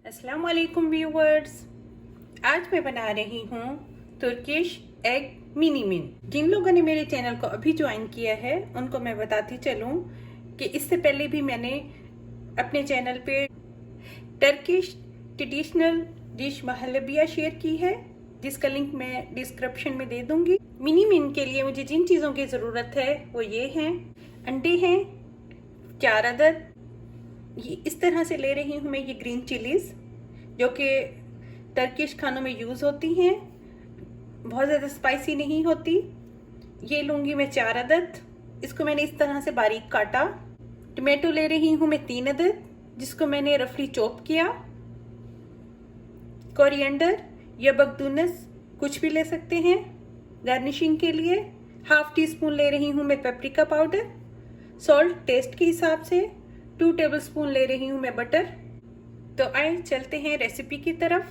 अस्सलाम वालेकुम व्यूवर्स। आज मैं बना रही हूँ तुर्किश एग मिनी मिन। जिन लोगों ने मेरे चैनल को अभी ज्वाइन किया है उनको मैं बताती चलूँ कि इससे पहले भी मैंने अपने चैनल पे टर्किश ट्रेडिशनल डिश महलबिया शेयर की है, जिसका लिंक मैं डिस्क्रिप्शन में दे दूंगी। मिनी मिन के लिए मुझे जिन चीज़ों की ज़रूरत है वो ये हैं। अंडे हैं 4 अदद। ये इस तरह से ले रही हूँ मैं ये ग्रीन चिलीज जो कि टर्किश खानों में यूज़ होती हैं, बहुत ज़्यादा स्पाइसी नहीं होती। ये लूँगी मैं 4 अदद। इसको मैंने इस तरह से बारीक काटा। टमाटो ले रही हूँ मैं 3 अदद, जिसको मैंने रफली चॉप किया। कोरिएंडर या बकदुनस कुछ भी ले सकते हैं गार्निशिंग के लिए। हाफ टी स्पून ले रही हूँ मैं पेपरिका पाउडर। सॉल्ट टेस्ट के हिसाब से। 2 टेबलस्पून ले रही हूँ मैं बटर। तो आए चलते हैं रेसिपी की तरफ।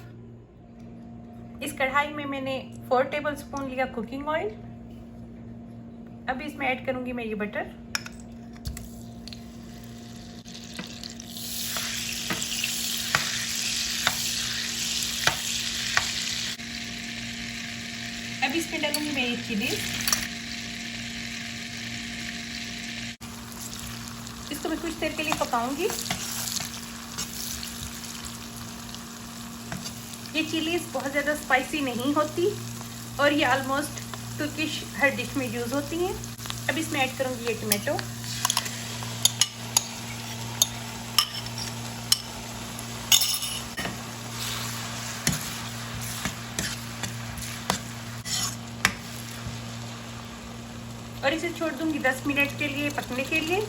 इस कढ़ाई में मैंने 4 टेबलस्पून लिया कुकिंग ऑयल। अब इसमें ऐड करूंगी मैं ये बटर। अब इसमें डालूंगी मैं ये चिली। इसको मैं कुछ देर के लिए पकाऊंगी। ये चिलीज बहुत ज़्यादा स्पाइसी नहीं होती और ये ऑलमोस्ट तुर्किश हर डिश में यूज़ होती हैं। अब इसमें ऐड करूंगी ये टमाटो। और इसे छोड़ दूंगी 10 मिनट के लिए पकने के लिए।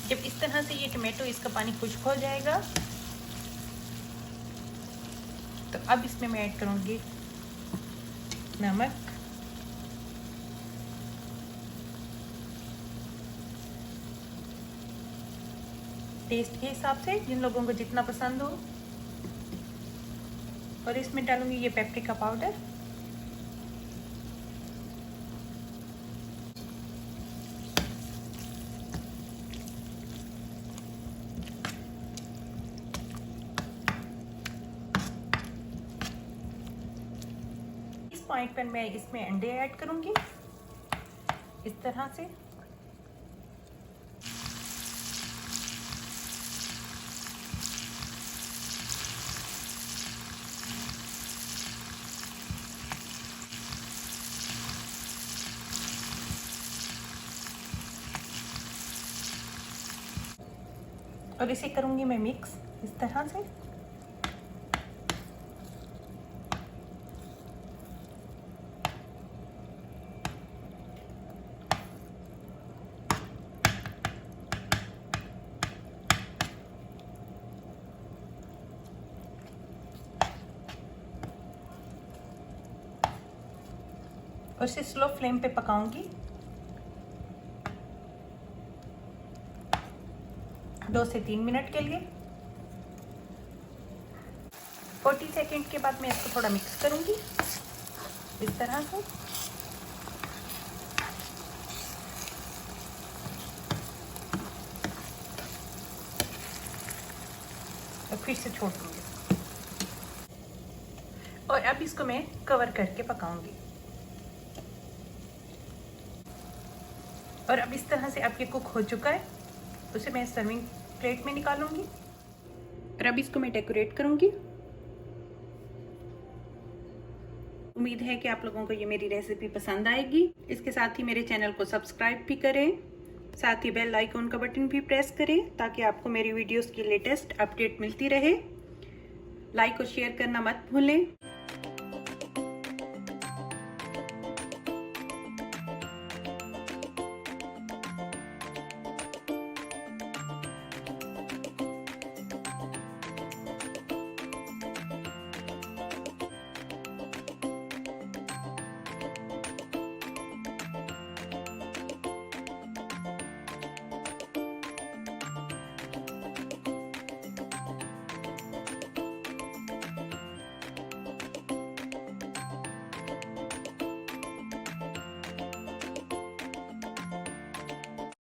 जब इस तरह से ये टमाटो इसका पानी खुश्क हो जाएगा तो अब इसमें मैं ऐड करूंगी नमक, टेस्ट के हिसाब से, जिन लोगों को जितना पसंद हो। और इसमें डालूंगी ये पेपरिका पाउडर। पॉइंट पर मैं इसमें अंडे ऐड करूंगी इस तरह से। और इसे करूंगी मैं मिक्स इस तरह से। और इसे स्लो फ्लेम पे पकाऊंगी 2 से 3 मिनट के लिए। 40 सेकंड के बाद मैं इसको थोड़ा मिक्स करूंगी इस तरह से। और फिर से छोड़ दूंगी और अब इसको मैं कवर करके पकाऊंगी। और अब इस तरह से आपके कुक हो चुका है, उसे मैं सर्विंग प्लेट में निकालूंगी। और अब इसको मैं डेकोरेट करूंगी। उम्मीद है कि आप लोगों को ये मेरी रेसिपी पसंद आएगी। इसके साथ ही मेरे चैनल को सब्सक्राइब भी करें, साथ ही बेल आइकॉन का बटन भी प्रेस करें ताकि आपको मेरी वीडियोस की लेटेस्ट अपडेट मिलती रहे। लाइक और शेयर करना मत भूलें।